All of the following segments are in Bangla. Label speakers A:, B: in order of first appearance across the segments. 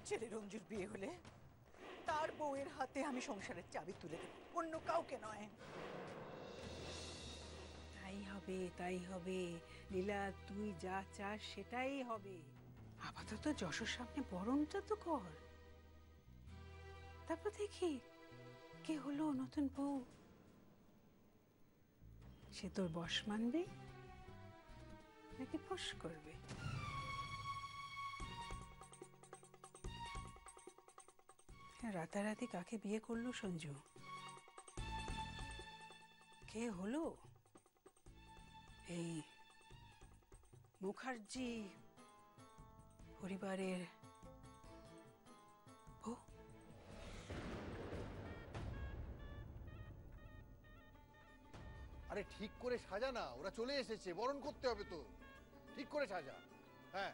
A: ছেলে রঞ্জুর বিয়ে হলে তার বউয়ের হাতে আমি সংসারের চাবি তুলে দেব, অন্য কাউকে নয়।
B: তাই হবে, তাই হবে লীলা, তুই যা চাস সেটাই হবে। আপাতত যশোর সামনে বরণটা তো কর, তারপর দেখি কে হলো নতুন বউ। সে তোর বশ মানবে নাকি ফস করবে? রাতারাতি কাকে বিয়ে করলো সঞ্জু? কে হলো এই মুখার্জি পরিবারের বউ?
C: আরে ঠিক করে সাজা না, ওরা চলে এসেছে, বরণ করতে হবে তো, ঠিক করে সাজা। হ্যাঁ,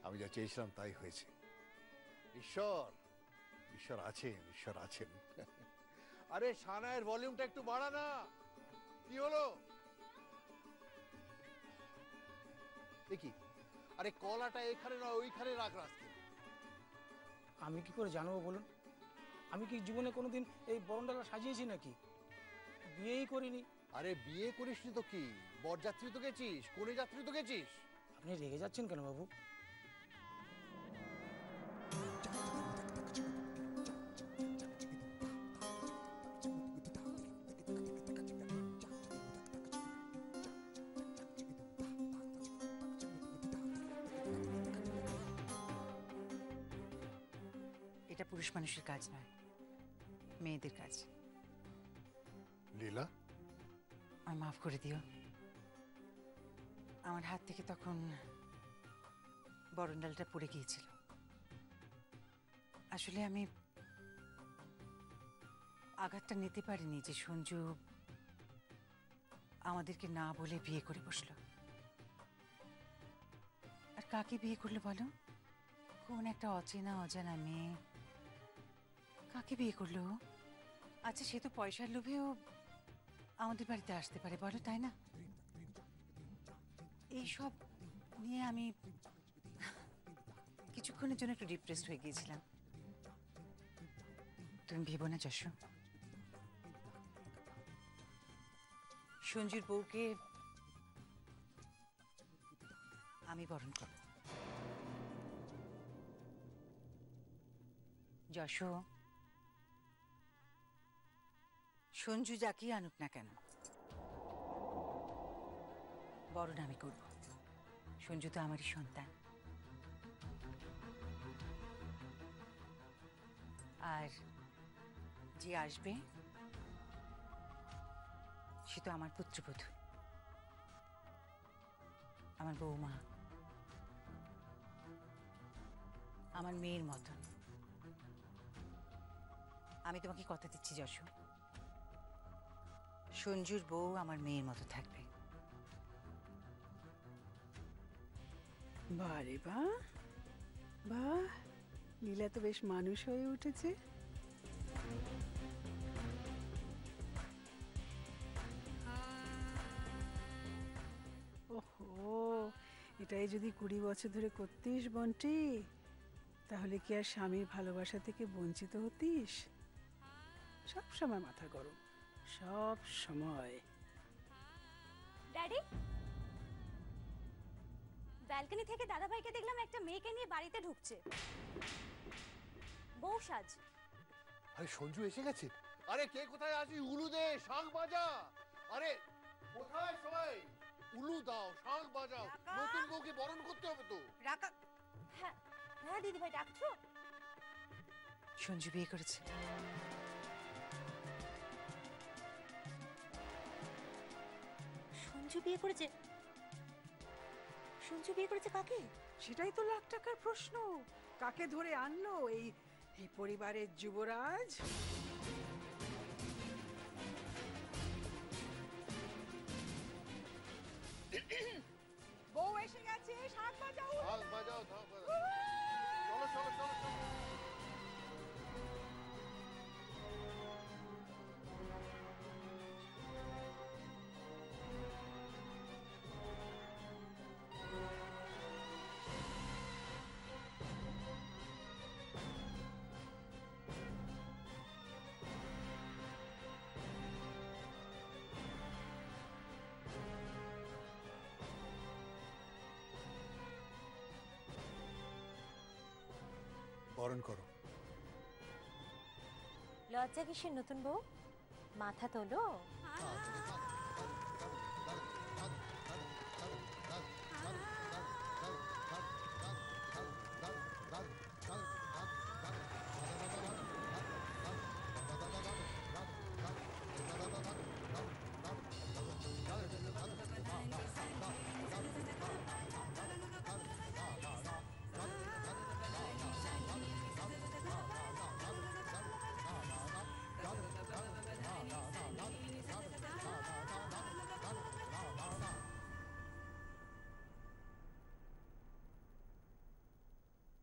C: আমি যা চেয়েছিলাম তাই হয়েছে। ঈশ্বর, ঈশ্বর আছেন, ঈশ্বর আছেন। আরে সানায়ের ভলিউমটা একটু বাড়া না। কি হলো? দেখি, আরে কলাটা এখানে নয় ওইখানে রাখ রাস্তা।
D: আমি কি করে জানবো বলুন? আমি কি জীবনে কোনোদিন এই বরণডালা সাজিয়েছি নাকি? বিয়েই করিনি।
C: আরে বিয়ে করিসনি তো কি, বরযাত্রী তো গেছিস, কোনে যাত্রী তো গেছিস।
D: আপনি রেগে যাচ্ছেন কেন বাবু?
A: এটা পুরুষ মানুষের কাজ নয়, মেয়েদের কাজ।
C: লীলা,
A: আমায় মাফ করে দিও। আমার হাত থেকে তখন বরণডালটা পড়ে গিয়েছিল। আসলে আমি আঘাতটা নিতে পারিনি যে সঞ্জু আমাদেরকে না বলে বিয়ে করে বসলো। আর কাকে বিয়ে করলো বলো? কোন একটা অচেনা অজানা মেয়ে। কাকে বিয়ে করলো? আচ্ছা, সে তো পয়সার লোভেও আমাদের বাড়িতে আসতে পারে বলো, তাই না? এইসব নিয়ে আমি কিছুক্ষণের জন্য একটু ডিপ্রেসড হয়ে গিয়েছিলাম। তুমি ভেবো না যশো, সঞ্জুর বউকে আমি বরণ করব। যশো, সঞ্জু যাকেই আনুক না কেন বরণ আমি করব। সঞ্জু তো আমারই সন্তান। আর যে আসবে সে তো আমার পুত্রবধূ, আমার বৌমা, আমার মেয়ের মতন। আমি তোমাকে কথা দিচ্ছি যশো, সঞ্জুর বউ আমার মেয়ের মতো থাকবে।
B: বাহ রে বাহ, বাহ, লীলা তো বেশ মানুষ হয়ে উঠেছে। ওহো, এটাই যদি 20 বছর ধরে করতিস বন্টি, তাহলে কি আর স্বামীর ভালোবাসা থেকে বঞ্চিত হতিস? সব সময় মাথা গরম, সব সময়।
E: ড্যাডি, ব্যালকনি থেকে দাদাভাইকে দেখলাম একটা মেয়েকে নিয়ে বাড়িতে ঢুকছে, বউ সাজ।
C: আরে সঞ্জু এসে গেছে। আরে কে কোথায় আছিস? উলু দে, শাঁখ বাজা। আরে কোথায় সবাই? উলু দাও, শাঁখ বাজাও, নতুন বউকে বরণ করতে হবে তো।
A: রাকা,
E: হ্যাঁ হ্যাঁ দিদিভাই, ডাকছো?
A: সঞ্জু বিয়ে করেছে।
E: সঞ্জু বিয়ে করেছে? সঞ্জু বিয়ে করেছে কাকে?
B: সেটাই তো লাখ টাকার প্রশ্ন। কাকে ধরে আনলো এই এই পরিবারের যুবরাজ? বউ এসে গেছে, শাঁখ বাজাও।
C: শাঁখ বাজাও, শাঁখ বাজাও। চলো চলো চলো চলো। বরণ করো।
E: লজ্জা কিসের নতুন বউ? মাথা তোলো।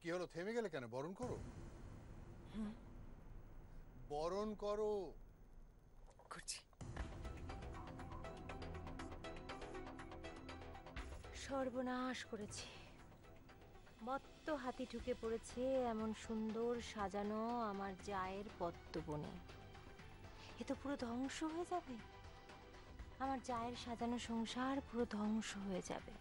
C: কি হলো, থেমে গেলে কেন? বরণ করো, বরণ করো।
A: করছি।
E: সর্বনাশ করেছি। মত্ত হাতি ঢুকে পড়েছে এমন সুন্দর সাজানো আমার জায়ের পদ্মবনে। এ তো পুরো ধ্বংস হয়ে যাবে। আমার জায়ের সাজানো সংসার পুরো ধ্বংস হয়ে যাবে।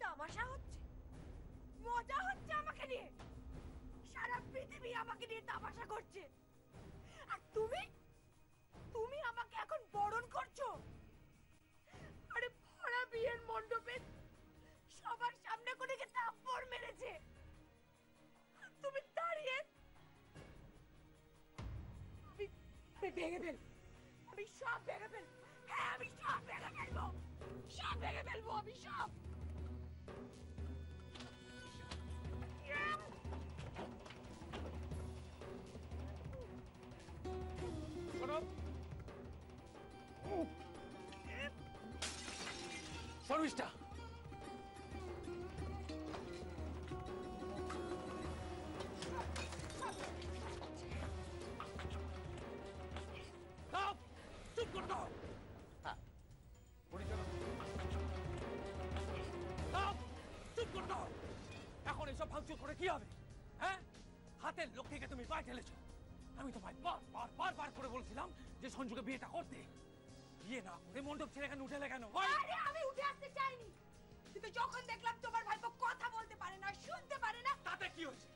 F: তামাশা হচ্ছে, মজা হচ্ছে আমাকে নিয়ে। সারা পৃথিবী আমাকে নিয়ে তামাশা করছে, আর তুমি তুমি আমাকে এখন বরণ করছো। আরে ভরা বিয়ের মণ্ডপে সবার সামনে করে থাপ্পড় মেরেছে, তুমি দাঁড়িয়ে। আমি ভেঙে ফেল, আমি সব ভেঙে ফেল। হ্যাঁ, আমি সব ভেঙে ফেলবো, সব ভেঙে ফেলবো, আমি সব।
D: শর্মিষ্ঠা, চুপ করে দাও। চুপ করে দাও। এখন এসব ভাঙচুর করে কি হবে? হ্যাঁ, হাতের লক্ষ্মীকে তুমি পায়ে ঠেলেছো। আমি তোমায় বারবার করে বলছিলাম যে সঞ্জুকে বিয়েটা করতে। বিয়ে না করে মণ্ডপ ছেড়ে এখানে উঠে এলে কেন?
F: আরে আমি উঠে আসতে চাইনি, কিন্তু যখন দেখলাম তোমার ভাইপো কথা বলতে পারে না, শুনতে পারে না।
D: তাতে কি হয়েছে?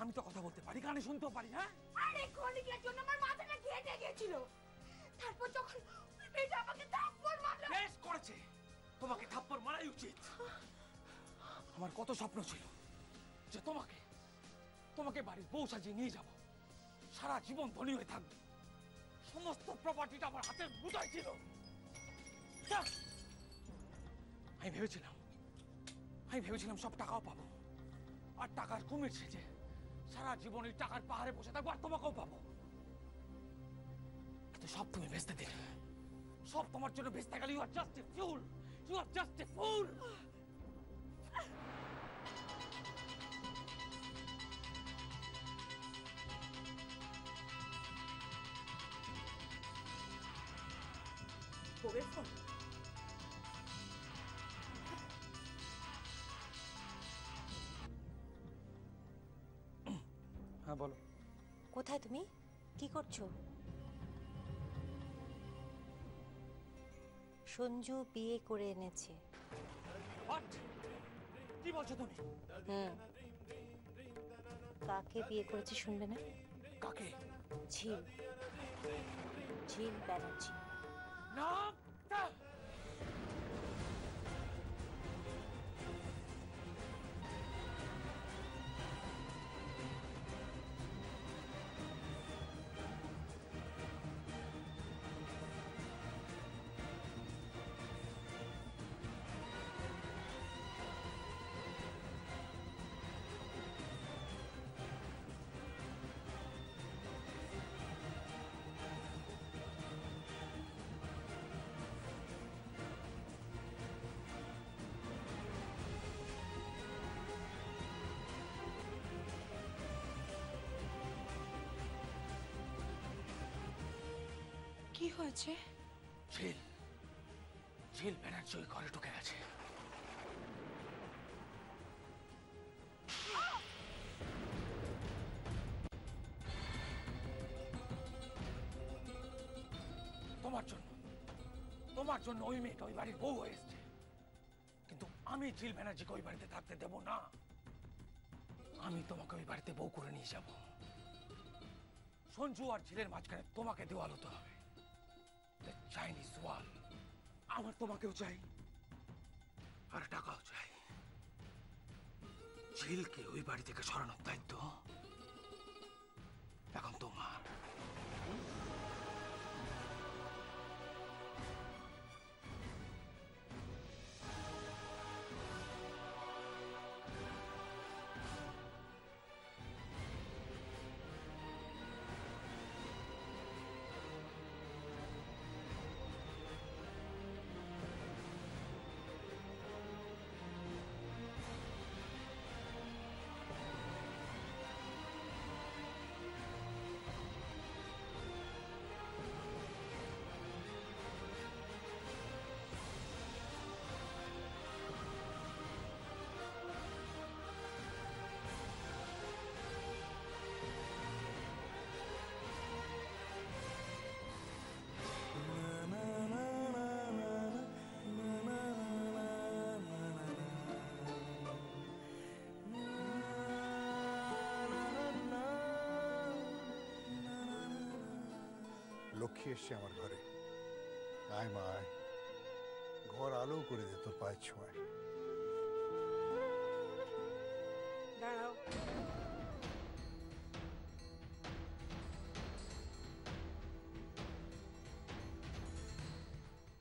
D: আমি তো কথা বলতে পারি, কানে শুনতেও পারি। হ্যাঁ,
F: আরে ক্ষণিকের জন্য আমার মাথাটা ঘেটে গিয়েছিল। তারপর যখন ওই মেয়েটা আমাকে থাপ্পড় মারলো।
D: বেশ করেছে, তোমাকে থাপ্পড় মারাই উচিত। আমার কত স্বপ্ন ছিল যে তোমাকে বাড়ির বউ সাজিয়ে নিয়ে যাব, সারা জীবন ধনী হয়ে থাকবে, সমস্ত প্রপার্টিটা আমার হাতের মুঠোয় ছিল। আমি ভেবেছিলাম সব টাকাও পাবো, আর টাকার কুমির সেজে সারা জীবন এই টাকার পাহাড়ে বসে থাকবো, আর তোমাকেও পাবো। কিন্তু সব তুমি বেচতে দিলে, সব তোমার জন্য বেচতে গেলে। You are just a fool, you are just a fool.
F: বউয়ের ফোন।
D: হ্যাঁ বলো।
E: কোথায় তুমি? কি করছো? সঞ্জু বিয়ে করে এনেছে।
D: What? কি বলছো তুমি?
E: কাকে বিয়ে করেছে শুনবে না?
D: কাকে?
E: ঝিল, ঝিল ব্যানার্জি।
D: না,
F: হয়েছে?
D: ঝিল ঝিল ব্যানার্জি ওই ঘরে ঢুকে গেছে। তোমার জন্য ওই মেয়েটা ওই বাড়ির বউ হয়ে এসছে, কিন্তু আমি ঝিল ব্যানার্জিকে ওই বাড়িতে থাকতে দেব না। আমি তোমাকে ওই বাড়িতে বউ করে নিয়ে যাব। সঞ্জু আর ঝিলের মাঝখানে তোমাকে দেওয়াল হতে হবে, চাইনিজ ওয়াল। আমার তোমাকেও চাই আর টাকাও চাই। ঝিলকে ওই বাড়ি থেকে সরানোর দায়িত্ব এখন তোমার।
C: লক্ষ্মী এসছে আমার ঘরে। আয় মা আয়, ঘর আলো করে দে তোর পায়ের ছোঁয়ায়।
B: দাঁড়াও,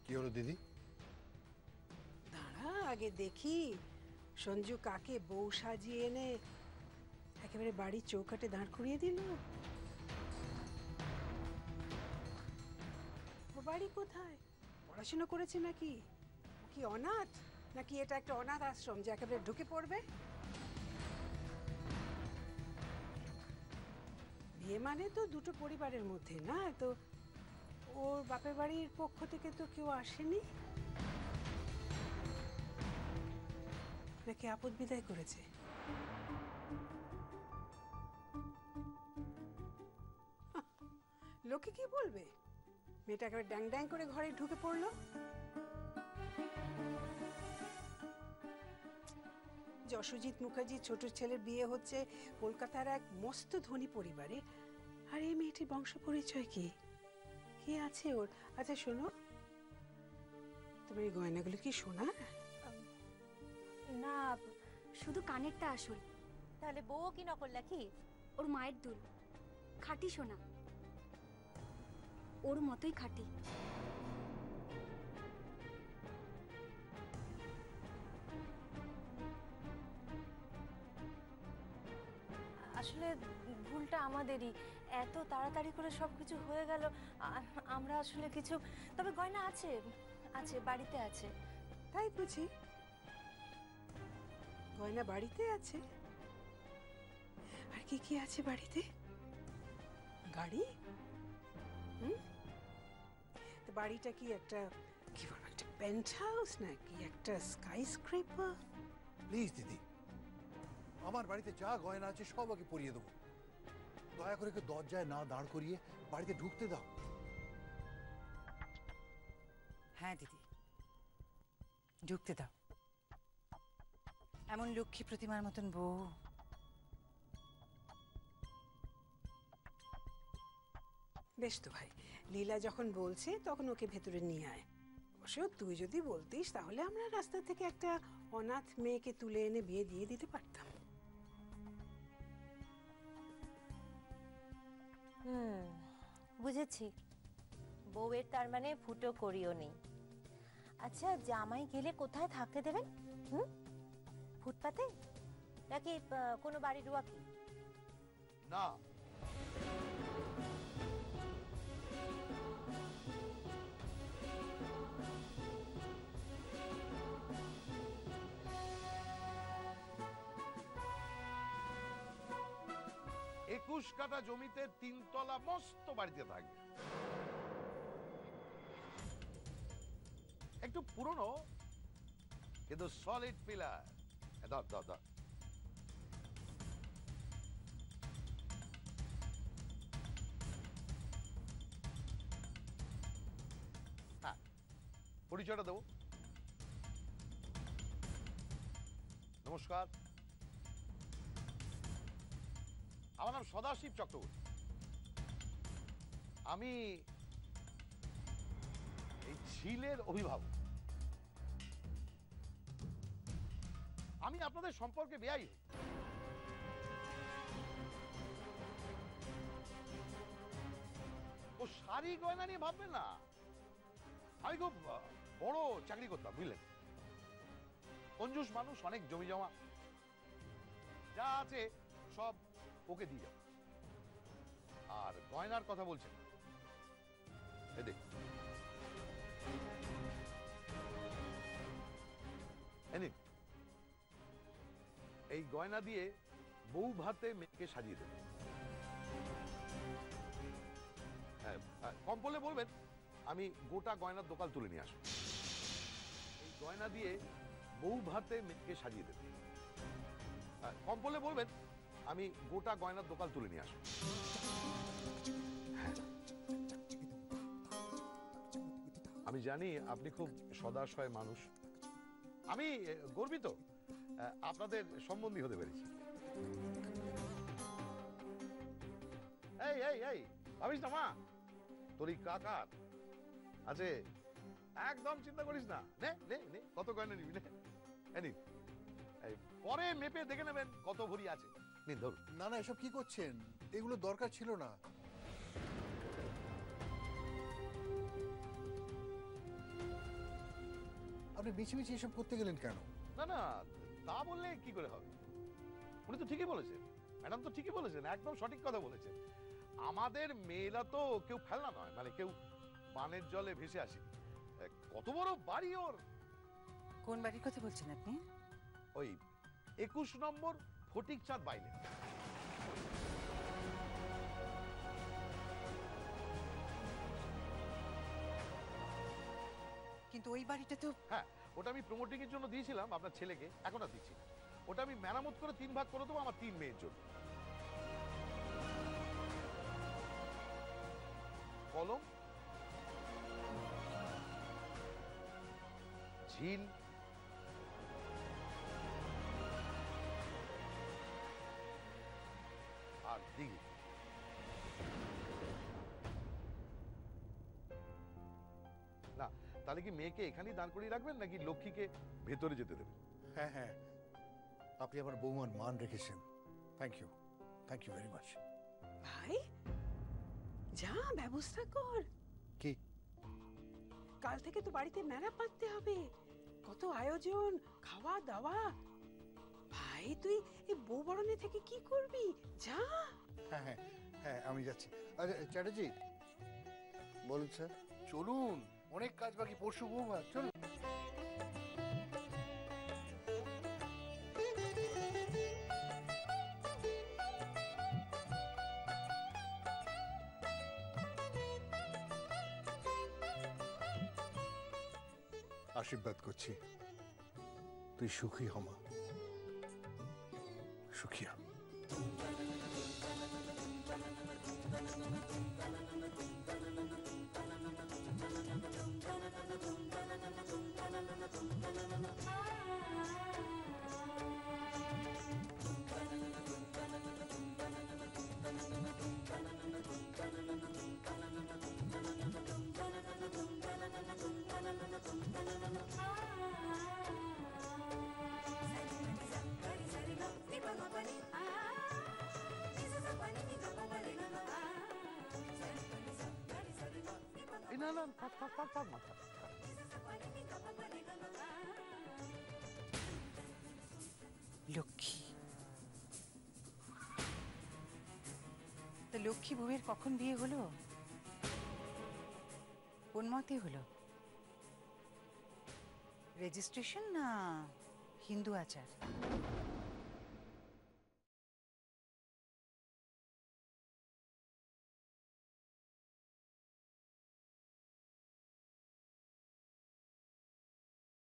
C: কি হলো দিদি?
B: দাঁড়া আগে দেখি সঞ্জু কাকে বউ সাজিয়ে এনে একেবারে বাড়ির চৌকাটে দাঁড় করিয়ে দিল। ওর বাড়ি কোথায়? পড়াশোনা করেছে নাকি? ও কি অনাথ, নাকি এটা একটা অনাথ আশ্রম যে একেবারে ঢুকে পড়বে? বিয়ে মানে তো দুটো পরিবারের মধ্যে, না তো ওর বাপের বাড়ির পক্ষ থেকে তো কেউ আসেনি, নাকি আপদ বিদায় করেছে? লোকে কি বলবে? মেয়েটা একেবারে ড্যাং ড্যাং করে ঘরে ঢুকে পড়লো। যশোজিৎ মুখার্জির ছোট ছেলের বিয়ে হচ্ছে কলকাতার এক মস্ত ধনী পরিবারে, আর এই মেয়েটির বংশ পরিচয় কি? কি আছে ওর? আচ্ছা শোনো, তোমার এই গয়নাগুলো কি সোনার?
F: না, শুধু কানেরটা আসল।
E: তাহলে বউ কি নকল নাকি?
F: ওর মায়ের দুল, খাঁটি সোনা, ওর মতোই খাঁটি।
E: আসলে ভুলটা আমাদেরই, এত তাড়াতাড়ি করে সবকিছু হয়ে গেল। আমরা আসলে কিছু, তবে গয়না আছে, আছে বাড়িতে আছে।
B: তাই বুঝি? গয়না বাড়িতে আছে? আর কি কি আছে বাড়িতে? গাড়ি? তো বাড়িটা কি একটা, কি বলবো, একটা পেন্ট হাউস নাকি একটা স্কাই স্ক্রেপার?
C: প্লিজ দিদি, আমার বাড়িতে যা গয়না আছে সব আগে পরিয়ে দেবো। দয়া করে কেউ দরজায় না দাঁড় করিয়ে বাড়িতে ঢুকতে দাও।
A: হ্যাঁ দিদি, ঢুকতে দাও। এমন লক্ষ্মী প্রতিমার মতন বউ।
B: বেশ তো ভাই, লীলা যখন বলছে তখন ওকে ভেতরে নিয়ে আয়। অবশ্য তুই যদি বলতিস তাহলে আমরা রাস্তা থেকে একটা অনাথ মেয়েকে তুলে এনে বিয়ে দিয়ে দিতে পারতাম।
E: বুঝেছি, বউয়ের তার মানে ফুটো করিও নেই। আচ্ছা, জামাই গেলে কোথায় থাকতে দেবেন? ফুটপাতে নাকি কোনো বাড়ির ওয়াকি?
C: না,
G: একুশ কাঠা জমিতে 3 তলা মস্ত বাড়িতে থাকবে।
C: একটু পুরনো কিন্তু সলিড পিলার। ধর ধর ধর। হ্যাঁ, পরিচয়টা দেবো। নমস্কার, আমার নাম সদাশিব চক্রবর্তী। আমি এই ঝিলের অভিভাবক। আমি আপনাদের সম্পর্কে বেয়াই হই। ও শাড়ি গয়না নিয়ে ভাববেন না। আমি খুব বড় চাকরি করতাম, বুঝলেন? কঞ্জুস মানুষ, অনেক জমি জমা যা আছে সব ওকে দিয়ে যাবে। আর গয়নার কথা বলছেন, এই গয়না দিয়ে বউ ভাতে মেয়েকে সাজিয়ে দেবে। কম বলে বলবেন আমি গোটা গয়নার দোকান তুলে নিয়ে আসবো। এই গয়না দিয়ে বউ ভাতে মেয়েকে সাজিয়ে দেবে। কম বলে বলবেন আমি গোটা গয়নার দোকান তুলে নিয়ে আসবো। আমি জানি আপনি খুব সদাশয় মানুষ। আমি গর্বিত আপনাদের সম্বন্ধী হতে পেরেছি। এই এই এই ভাবিস না মা, তোর এই কাকার আছে, একদম চিন্তা করিস না। নে নে নে, কত গয়না নিবি নে, পরে মেপে দেখে নেবেন কত ভরি আছে। নিন ধরুন।
G: না না, এসব কি করছেন? এগুলো দরকার ছিল না। আপনি মিছিমিছি এসব করতে গেলেন কেন?
C: না না, তা বললে কি করে হবে? উনি তো ঠিকই বলেছেন, ম্যাডাম তো ঠিকই বলেছেন, একদম সঠিক কথা বলেছেন। আমাদের মেয়েরা তো কেউ ফেলনা নয়, মানে কেউ বানের জলে ভেসে আসে। কত বড় বাড়ি ওর।
A: কোন বাড়ির কথা বলছেন আপনি?
C: ওই 21 নম্বর ফটিক চাঁদ বাইলে।
A: কিন্তু ওই বাড়িটা তো...
C: হ্যাঁ, ওটা আমি প্রমোটিং এর জন্য দিয়েছিলাম আপনার ছেলেকে, এখন আর দিচ্ছি না। ওটা আমি মেরামত করে 3 ভাগ করে দেবো আমার 3 মেয়ের জন্য। কলম, ঝিল, আর দিঘি। না, তাহলে কি মেয়েকে এখানেই দাঁড় করিয়ে রাখবেন নাকি লক্ষ্মীকে ভেতরে যেতে দেবেন?
G: হ্যাঁ হ্যাঁ, আপনি আমার বৌমার মান রেখেছেন। Thank you very much.
B: ভাই যা ব্যবস্থা কর।
G: কি?
B: কাল থেকে তো বাড়িতে মেলা পাততে হবে, কত আয়োজন, খাওয়া দাওয়া। ভাই তুই এই বউ বরণে থেকে কি করবি? যা।
G: হ্যাঁ হ্যাঁ হ্যাঁ, আমি যাচ্ছি। আরে চ্যাটার্জি, বলুন স্যার। চলুন, অনেক কাজ বাকি, পরশু বৌমা, চলুন। আশীর্বাদ করছি, তুই সুখী হমা, সুখী হ।
C: না না, থাক থাক থাক থাক মাথা।
A: লক্ষ্মী, তো লক্ষ্মী বউয়ের কখন বিয়ে হলো? কোন মতে হলো? রেজিস্ট্রেশন না হিন্দু আচার?